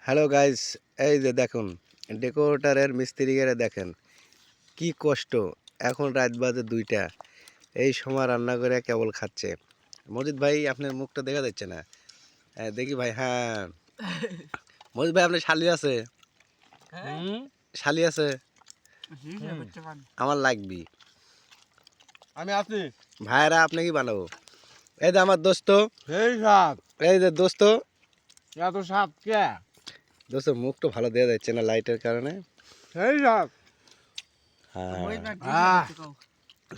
Hello guys, এই যে দেখুন ডেকোরেটরের মিস্ত্রিরা দেখেন কি কষ্ট। এখন রাত বাজে 2টা, এই সময় রান্না করে কেবল খাচ্ছে। মজিদ ভাই আপনার মুখটা দেখা যাচ্ছে না। হ্যাঁ দেখি ভাই, হ্যাঁ মজিদ ভাই আপনার শালি আছে? শালি আছে? আমার লাগবি। আমি আছি ভাইরা আপনি কি বানাবো? এই যে আমার দোস্ত, সেই সাপ এই যে দোস্ত, এত সাপ কে দোস্ত মুখটা ভালো দেওয়া যাচ্ছে না লাইটের কারণে। সেই সাপ হ্যাঁ,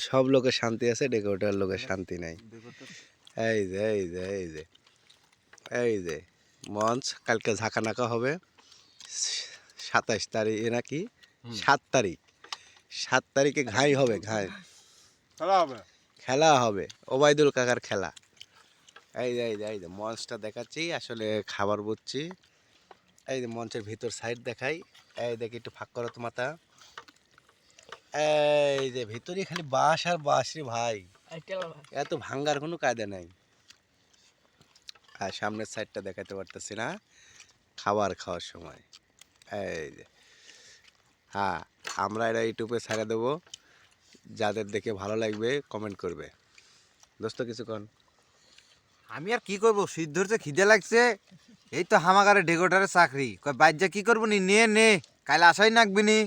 সব লোকের শান্তি আছে, ডেকোরেটর লোকের শান্তি নাই। এই যে এই যে এই যে এই যে মঞ্চ কালকে ঝাঁকানাকা হবে 27 তারিখ নাকি 7 তারিখ। 7 তারিখে ঘাই হবে, ঘাই খেলা হবে খেলা হবে, ওবায়দুল কাকার খেলা। এই যে এই যে এই যে মঞ্চটা দেখাচ্ছি, আসলে খাবার বুঝছি। এই যে মঞ্চের ভিতর সাইড দেখাই, এই দেখি একটু ফাঁক করো তো মাথা। এই যে ভিতরে খালি বাঁশ আর বাঁশ রে ভাই, এত ভাঙ্গার কোনো কায়দা নাই। আর সামনের সাইডটা দেখাতে পারতেছি না, খাবার খাওয়ার সময়। এই যে হ্যাঁ, আমরা এটা ইউটিউবে ছেড়ে দেবো, যাদের দেখে ভালো লাগবে কমেন্ট করবে। দোস্ত কিছু কন। আমি আর কি করবো, শীত ধরছে, খিদে লাগছে। এই তো হামাগারে ডেকোরেটরের চাকরি, কয় বাইর যা কি করবো নি, নে নে কাল আসাই নাকবি নি।